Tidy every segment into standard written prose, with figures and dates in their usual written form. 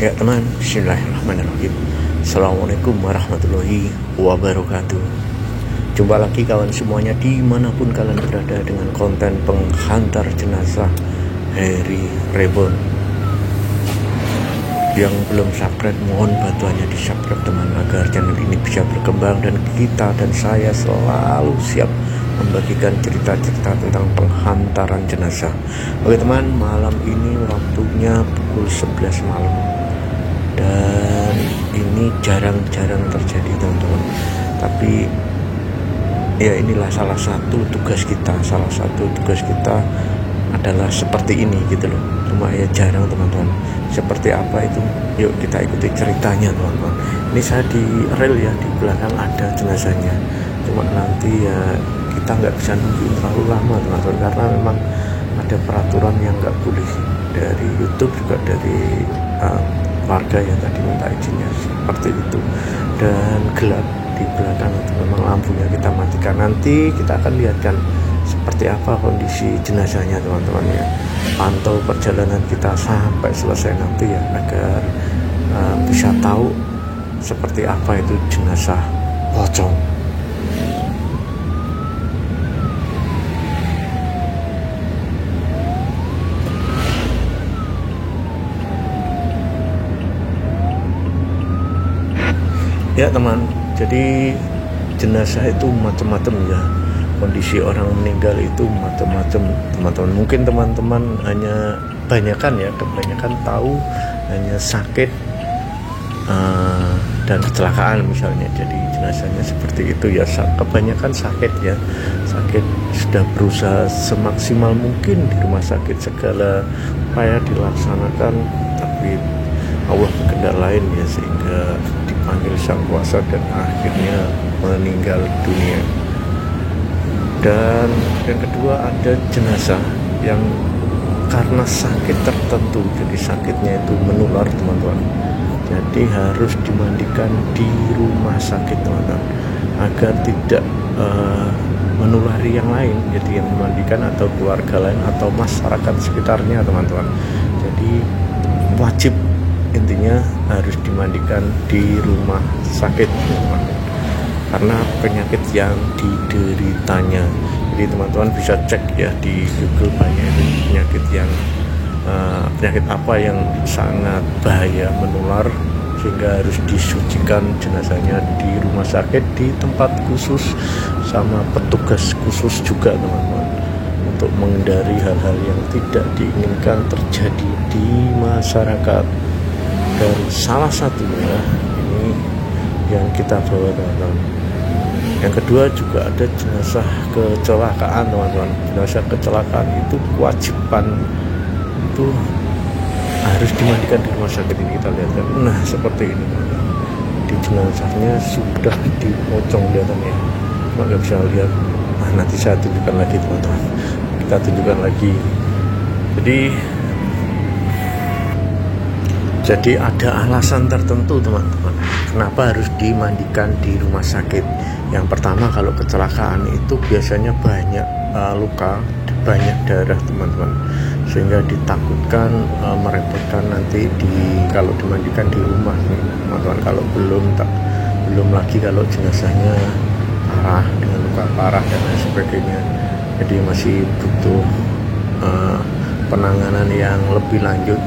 Ya teman, bismillahirrahmanirrahim. Assalamualaikum warahmatullahi wabarakatuh. Jumpa lagi kawan semuanya dimanapun kalian berada dengan konten penghantar jenazah Harry Reborn. Yang belum subscribe mohon bantuannya di subscribe teman, agar channel ini bisa berkembang dan kita dan saya selalu siap membagikan cerita-cerita tentang penghantaran jenazah. Oke teman, malam ini waktunya pukul 11 malam dan ini jarang-jarang terjadi teman-teman, tapi ya inilah salah satu tugas kita adalah seperti ini gitu loh. Cuma ya jarang teman-teman. Seperti apa itu, yuk kita ikuti ceritanya teman-teman. Ini saya di rel ya, di belakang ada jenazahnya, cuma nanti ya kita nggak bisa nungguin terlalu lama teman-teman, karena memang ada peraturan yang nggak boleh dari YouTube, juga dari warga yang tadi minta izinnya seperti itu. Dan gelap di belakang itu, memang lampunya kita matikan. Nanti kita akan lihatkan seperti apa kondisi jenazahnya teman-teman ya. Pantau perjalanan kita sampai selesai nanti ya, agar bisa tahu seperti apa itu jenazah pocong. Ya teman, jadi jenazah itu macam-macam ya. Kondisi orang meninggal itu macam-macam teman-teman. Mungkin teman-teman hanya kebanyakan tahu hanya sakit dan kecelakaan misalnya. Jadi jenazahnya seperti itu ya, kebanyakan sakit ya. Sakit, sudah berusaha semaksimal mungkin di rumah sakit, segala upaya dilaksanakan, tapi Allah berkehendak lain ya, sehingga dipanggil sang kuasa dan akhirnya meninggal dunia. Dan yang kedua ada jenazah yang karena sakit tertentu, jadi sakitnya itu menular teman-teman, jadi harus dimandikan di rumah sakit teman-teman, agar tidak menulari yang lain, jadi yang memandikan atau keluarga lain atau masyarakat sekitarnya teman-teman. Jadi wajib, intinya harus dimandikan di rumah sakit teman-teman, karena penyakit yang dideritanya. Jadi teman-teman bisa cek ya di Google, banyak itu penyakit apa yang sangat bahaya menular, sehingga harus disucikan jenazahnya di rumah sakit, di tempat khusus sama petugas khusus juga teman-teman, untuk menghindari hal-hal yang tidak diinginkan terjadi di masyarakat. Dan salah satunya ini yang kita bawa teman-teman. Yang kedua juga ada jenazah kecelakaan teman-teman. Jenazah kecelakaan itu kewajiban itu harus dimandikan di rumah sakit. Ini kita lihat kan, nah seperti ini teman-teman. Di jenazahnya sudah dipocong kelihatannya, cuma nggak bisa lihat. Nah, nanti saya tunjukkan lagi teman-teman, kita tunjukkan lagi. Jadi ada alasan tertentu teman-teman, kenapa harus dimandikan di rumah sakit. Yang pertama, kalau kecelakaan itu biasanya banyak luka, banyak darah teman-teman, sehingga ditakutkan merepotkan nanti kalau dimandikan di rumah teman-teman. Kalau belum lagi kalau jenazahnya parah, dengan luka parah dan lain sebagainya, jadi masih butuh penanganan yang lebih lanjut,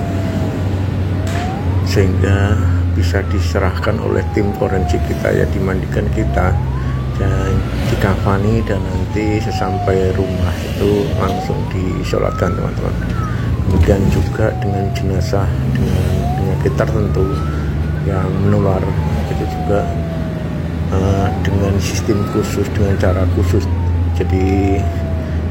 sehingga bisa diserahkan oleh tim forensik kita ya, dimandikan kita dan dikafani, dan nanti sesampai rumah itu langsung disolatkan teman-teman. Kemudian juga dengan jenazah dengan penyakit tertentu yang menular, itu juga dengan sistem khusus, dengan cara khusus. Jadi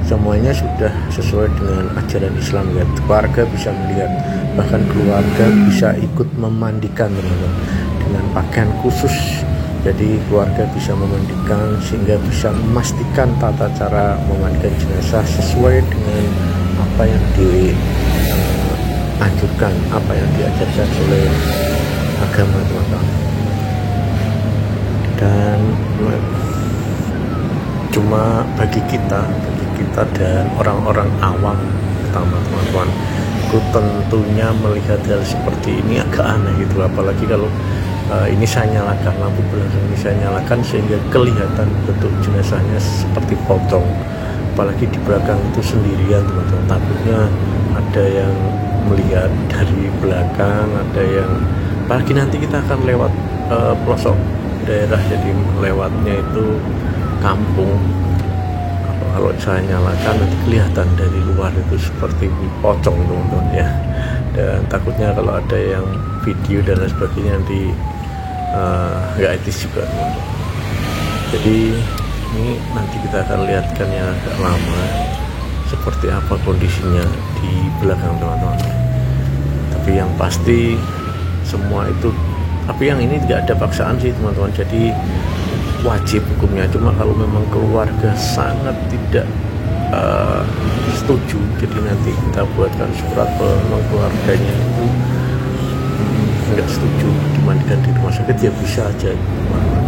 semuanya sudah sesuai dengan ajaran Islam ya. Keluarga bisa melihat, bahkan keluarga bisa ikut memandikan teman-teman dengan pakaian khusus. Jadi keluarga bisa memandikan, sehingga bisa memastikan tata cara memandikan jenazah sesuai dengan apa yang dianjurkan, apa yang diajarkan oleh agama teman-teman. Dan cuma bagi kita dan orang-orang awam pertama teman-teman, aku tentunya melihat hal seperti ini agak aneh gitu, apalagi kalau ini saya nyalakan lampu belakang, ini saya nyalakan sehingga kelihatan bentuk jenazahnya seperti pocong, apalagi di belakang itu sendirian teman-teman. Takutnya ada yang melihat dari belakang, ada yang apalagi nanti kita akan lewat pelosok daerah, jadi lewatnya itu kampung. Kalau saya nyalakan nanti kelihatan dari luar itu seperti pocong teman-teman ya, dan takutnya kalau ada yang video dan lain sebagainya nanti nggak etis juga teman-teman. Jadi ini nanti kita akan lihatkan yang agak lama seperti apa kondisinya di belakang teman-teman. Tapi yang pasti semua itu, tapi yang ini tidak ada paksaan sih teman-teman, jadi wajib hukumnya. Cuma kalau memang keluarga sangat tidak setuju, jadi nanti kita buatkan surat ke keluarganya itu nggak setuju dimandikan di rumah sakit, ya bisa aja teman-teman.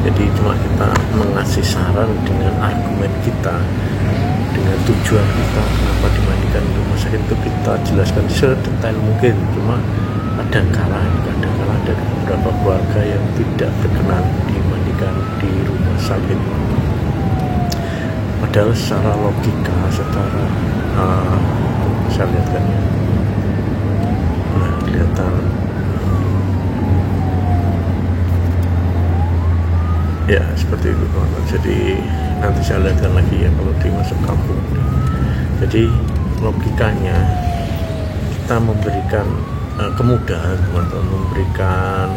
Jadi cuma kita mengasih saran dengan argumen kita, dengan tujuan kita kenapa dimandikan di rumah sakit itu kita jelaskan sedetail mungkin. Cuma kadang-kala ada beberapa keluarga yang tidak berkenan dimandikan di rumah sakit, padahal secara logika, secara saya lihatkan ya, nah kelihatan ya seperti itu teman-teman. Jadi nanti saya lihatkan lagi ya kalau dimasuk kampung. Jadi logikanya kita memberikan kemudahan teman-teman, memberikan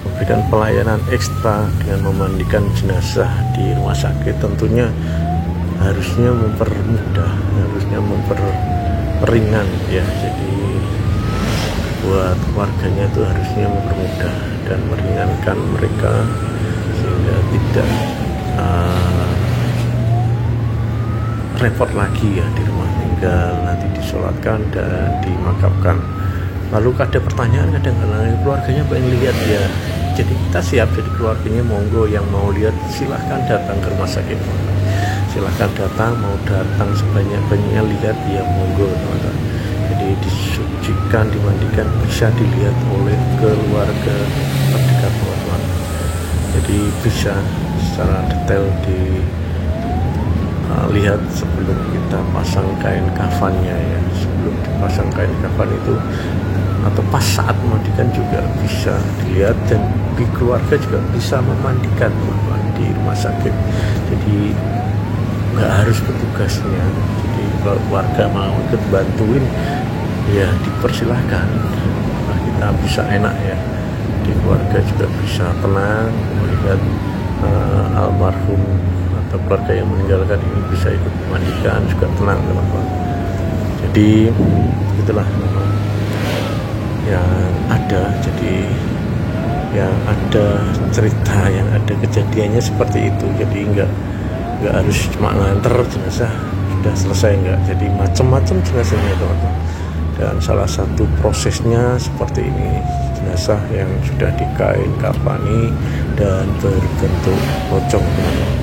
memberikan pelayanan ekstra dengan memandikan jenazah di rumah sakit, tentunya harusnya mempermudah, harusnya memperingan ya. Jadi buat warganya itu harusnya mempermudah dan meringankan mereka sehingga tidak repot lagi ya di rumah, tinggal nanti disolatkan dan dimakamkan. Lalu ada pertanyaan kadang-kadang keluarganya pengen lihat ya, jadi kita siap, jadi keluarganya monggo, yang mau lihat silahkan datang ke rumah sakit, silahkan datang, mau datang sebanyak-banyaknya lihat ya monggo teman-teman. Jadi disucikan, dimandikan, bisa dilihat oleh keluarga terdekat teman-teman. Jadi bisa secara detail dilihat sebelum kita pasang kain kafannya ya, sebelum dipasang kain kafan itu atau pas saat memandikan juga bisa dilihat, dan di keluarga juga bisa memandikan teman-teman di rumah sakit. Jadi nggak harus petugasnya, jadi kalau keluarga mau ikut bantuin ya dipersilahkan. Nah, kita bisa enak ya, di keluarga juga bisa tenang melihat almarhum atau keluarga yang meninggalkan ini bisa ikut memandikan, juga tenang teman-teman. Jadi itulah memang yang ada, jadi yang ada cerita, yang ada kejadiannya seperti itu. Jadi nggak harus cuma nganter jenazah sudah selesai, enggak. Jadi macam-macam jenazahnya teman-teman, dan salah satu prosesnya seperti ini, jenazah yang sudah dikain kafani dan berbentuk pocong teman-teman.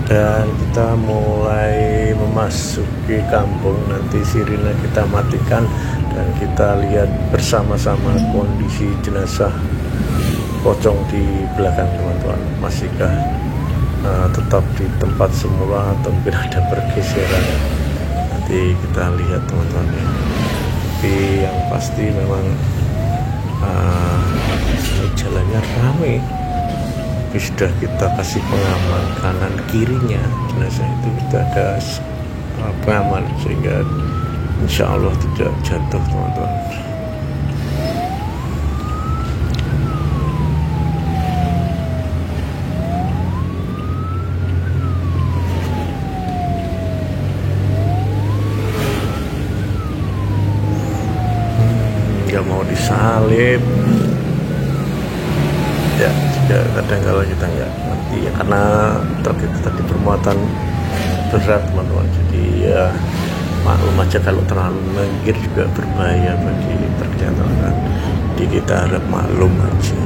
Dan kita mulai memasuki kampung, nanti sirine kita matikan dan kita lihat bersama-sama kondisi jenazah pocong di belakang teman-teman. Masihkah tetap di tempat semula atau mungkin ada pergeseran, nanti kita lihat teman-teman ya. Tapi yang pasti memang ini jalannya ramai, sudah kita kasih pengaman kanan kirinya jenazah itu, kita ada pengaman sehingga insya Allah tidak jatuh teman-teman. Nggak mau disalib ya, juga kadang-kala kita nggak ngerti ya, karena terkait tadi bermuatan berat teman-teman. Jadi ya maklum aja, kalau terlalu menggigit juga berbahaya bagi perjalanan. Jadi kita harap maklum aja.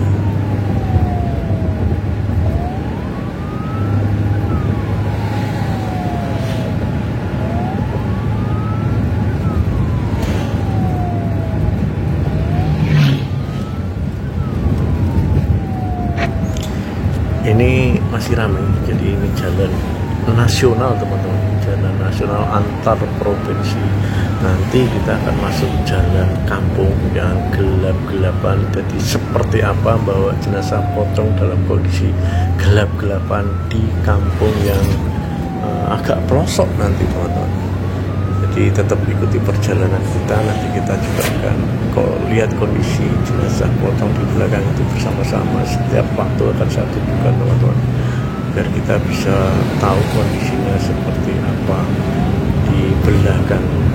pasti ramai. Jadi ini jalan nasional teman-teman, jalan nasional antar provinsi. Nanti kita akan masuk jalan kampung yang gelap-gelapan. Jadi seperti apa bawa jenazah pocong dalam kondisi gelap-gelapan di kampung yang agak pelosok nanti teman-teman. Jadi tetap ikuti perjalanan kita. Nanti kita juga akan lihat kondisi jenazah pocong di belakang itu bersama-sama. Setiap waktu akan saya tunjukkan teman-teman, biar kita bisa tahu kondisinya seperti apa di belakang ini.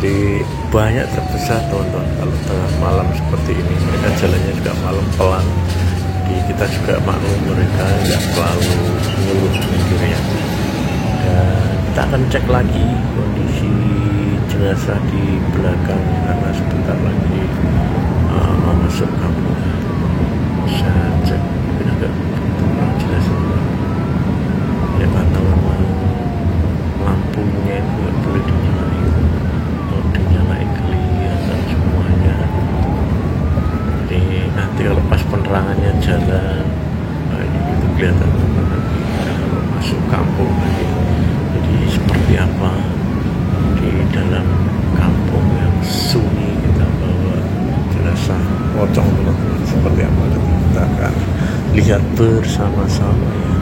Jadi banyak terbesar teman-teman kalau tengah malam seperti ini. Mereka jalannya juga malam pelan. Jadi kita juga maklum mereka nggak terlalu mulus mikirnya. Dan kita akan cek lagi kondisi jenazah di belakang karena sebentar lagi masuk kampung. Saya cek mungkin agak kurang jelas ya karena memang lampunya itu nggak boleh dinyalain. Kalau dinyalain kelihatan semuanya. Jadi nanti kalau pas penerangannya jalan itu kelihatan nanti kalau masuk kampung lagi. Jadi seperti apa di dalam kampung yang sunyi kita bawa jenazah pocong seperti apa nanti kita akan lihat bersama-sama ya.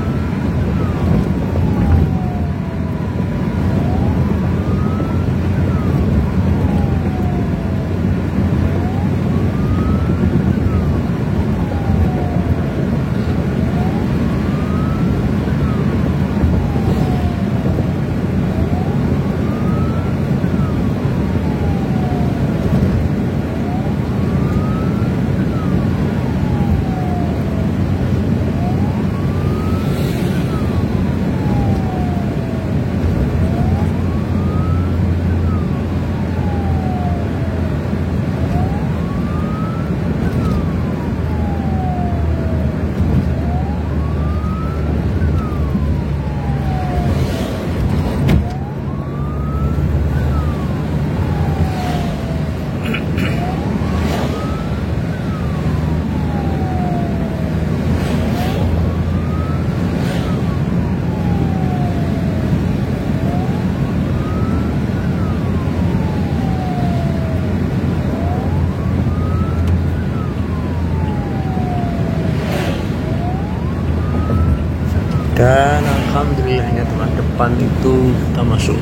Dan alhamdulillahnya teman, depan itu kita masuk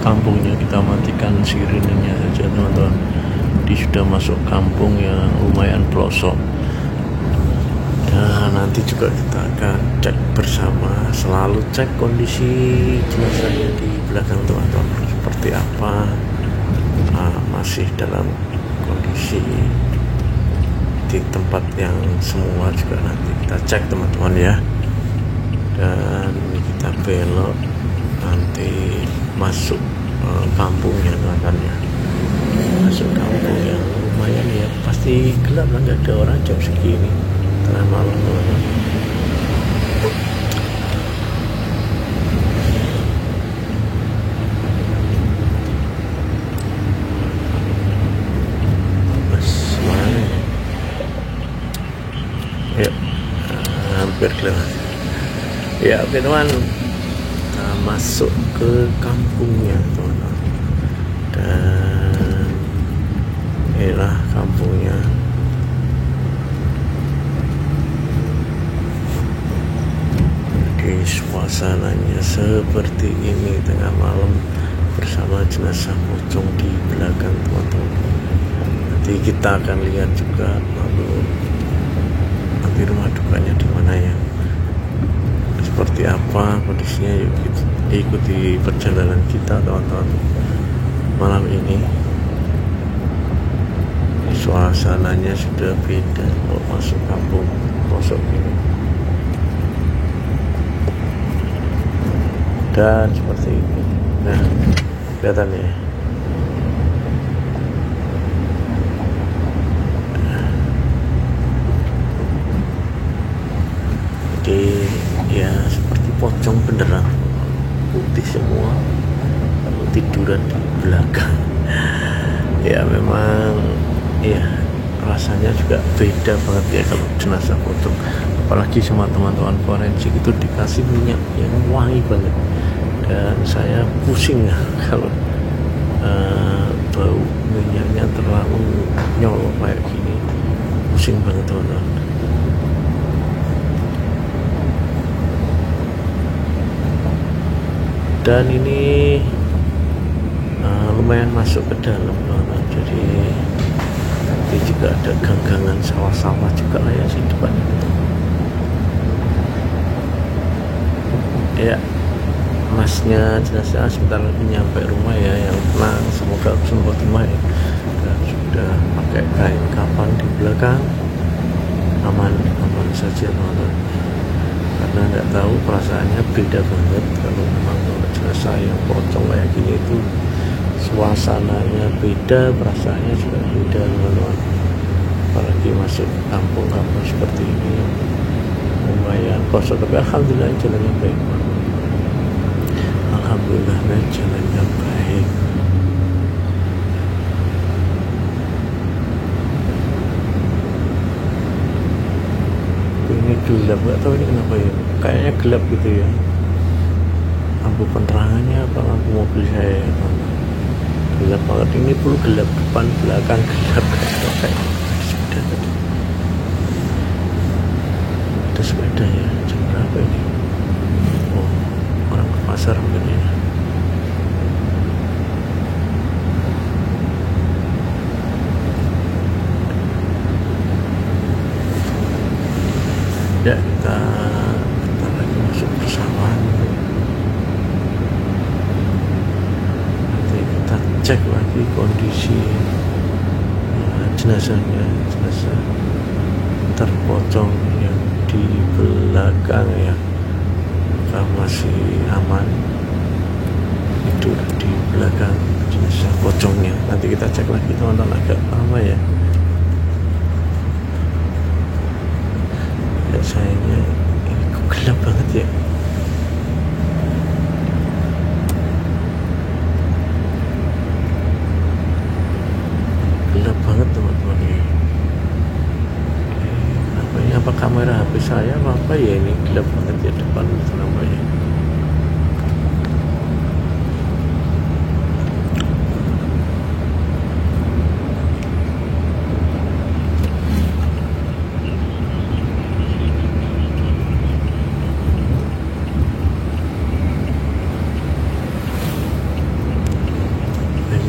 kampungnya. Kita matikan sirenenya saja teman-teman. Jadi sudah masuk kampung yang lumayan pelosok. Dan nanti juga kita akan cek bersama, selalu cek kondisi jenazahnya di belakang teman-teman seperti apa. Masih dalam kondisi di tempat yang semua juga nanti kita cek teman-teman ya. Dan kita belok nanti masuk kampung yang akannya, masuk kampung yang lumayan ya, pasti gelap lah, nggak ada orang jam segini tengah malam teman-teman. Ya oke teman, kita masuk ke kampungnya teman, dan inilah kampungnya. Jadi suasananya seperti ini tengah malam bersama jenazah pocong di belakang teman-teman. Nanti kita akan lihat juga lalu nanti rumah dukanya di mana ya, seperti apa kondisinya. Yuk kita ikuti perjalanan kita teman-teman malam ini. Suasananya sudah beda kalau masuk kampung kosong ini, dan seperti ini. Nah, kelihatan ya. Jadi ya seperti pocong beneran, putih semua, lalu tiduran di belakang. Ya memang ya rasanya juga beda banget ya kalau jenazah pocong, apalagi sama teman-teman forensik itu dikasih minyak yang wangi banget, dan saya pusing ya kalau bau minyaknya terlalu nyolok kayak gini, pusing banget teman-teman. Dan ini lumayan masuk ke dalam teman-teman, jadi nanti juga ada ganggangan sawah-sawah juga lah ya di depan itu. Ya, masnya jenazah sebentar lagi nyampe rumah ya, yang tenang, semoga semua khotimah ya. Dan sudah pakai kain kafan di belakang, aman saja teman-teman, karena nggak tahu perasaannya beda banget kalau memang jenazah yang pocong kayak gini itu suasananya beda, perasaannya juga beda teman-teman. Apalagi masuk kampung-kampung seperti ini lumayan kosong, tapi alhamdulillah jalannya baik. Alhamdulillah jalannya baik. Ini gelap, gak tahu ini kenapa ya, kayaknya gelap gitu ya, lampu penerangannya apa lampu mobil saya ya, gelap banget. Ini pun gelap, depan belakang gelap kayak sepeda tadi. Ada sepeda ya, jam berapa ini? Oh, orang ke pasar mungkin ya. Ya, kita lagi masuk persawahan. Nanti kita cek lagi kondisi jenazahnya, jenazah terpocong yang di belakang ya, apakah masih aman tidur di belakang jenazah pocongnya. Nanti kita cek lagi teman-teman, agak lama ya. Sayangnya ini kok gelap banget ya. Gelap banget teman-teman ya. Apa ini, apa kamera HP saya apa ya, ini gelap banget ya depan itu namanya.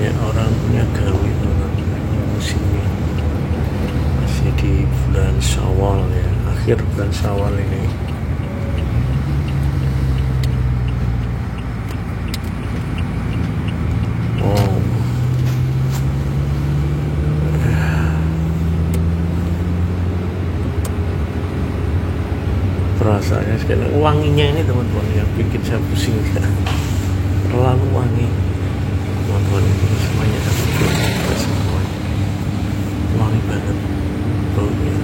Orang punya gawe musimnya masih di bulan Syawal ya, akhir bulan Syawal ini. Wow, perasaannya sekali wanginya ini teman-teman yang bikin saya pusing ya. Terlalu wangi teman-teman, ini semuanya satu semua wangi banget baunya.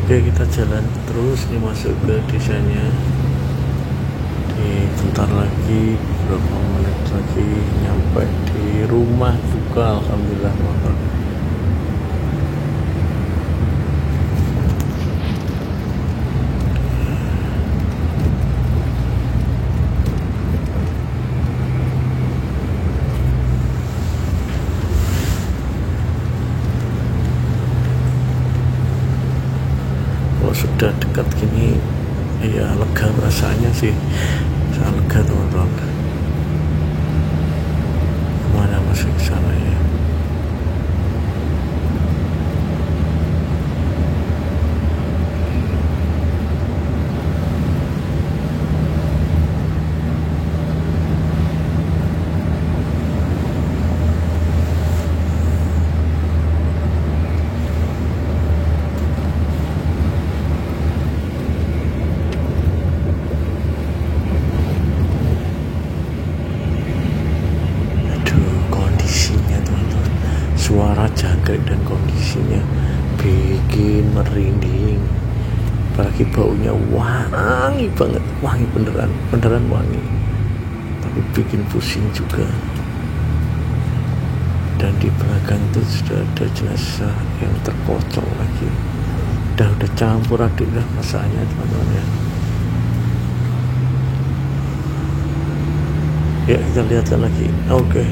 Oke, kita jalan terus nih masuk ke desanya. Bentar lagi, beberapa menit lagi nyampe di rumah duka, alhamdulillah teman-teman. sudah dekat gini ya lega rasanya sih, sangat lega teman-teman. Kemana masih ke sana ya? Suara jangkrik dan kondisinya bikin merinding, apalagi baunya wangi banget, wangi beneran wangi, tapi bikin pusing juga. Dan di belakang tuh sudah ada jenazah yang terpocong lagi, udah campur aduk lah masanya teman-teman ya. Ya kita lihatkan lagi. Oke.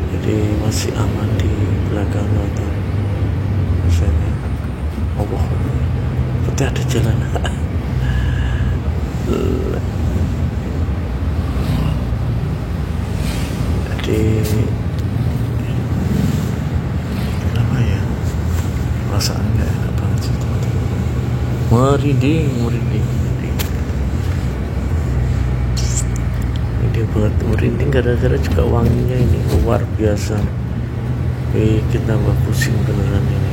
Jadi masih aman di belakang motor. Misalnya, Allah, seperti ada jalan. Jadi apa ya? Perasaan nggak enak banget sih teman-teman. Merinding. Buat merinding gara-gara juga wanginya ini luar biasa, bikin tambah pusing beneran ini.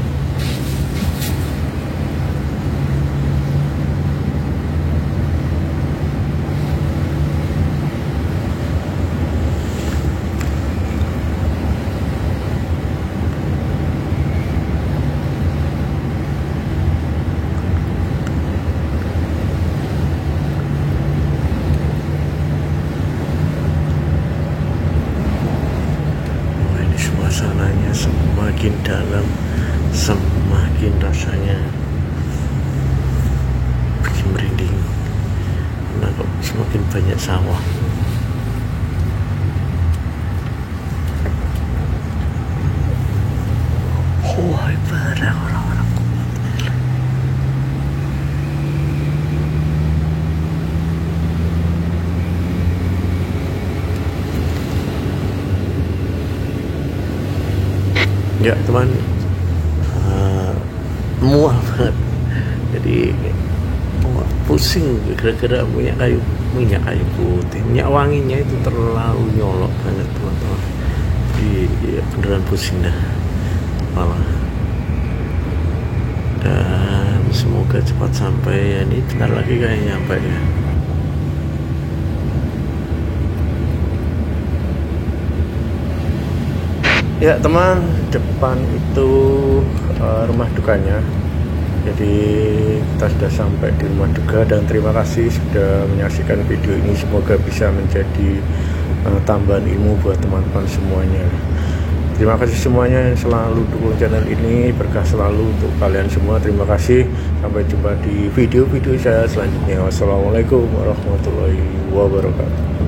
Suasananya semakin dalam, semakin rasanya bikin merinding. Karena kok semakin banyak sawah. Wah, parah orang-orang kuat. Ya teman, mual banget. Jadi pusing gara-gara minyak kayu putih, minyak wanginya itu terlalu nyolok banget teman-teman. Jadi ya beneran pusing dah malah. Dan semoga cepat sampai ya, ini bentar lagi kayaknya nyampe ya. Ya teman, depan itu rumah dukanya. Jadi kita sudah sampai di rumah duka dan terima kasih sudah menyaksikan video ini. Semoga bisa menjadi tambahan ilmu buat teman-teman semuanya. Terima kasih semuanya yang selalu dukung channel ini, berkah selalu untuk kalian semua. Terima kasih, sampai jumpa di video-video saya selanjutnya. Wassalamualaikum warahmatullahi wabarakatuh.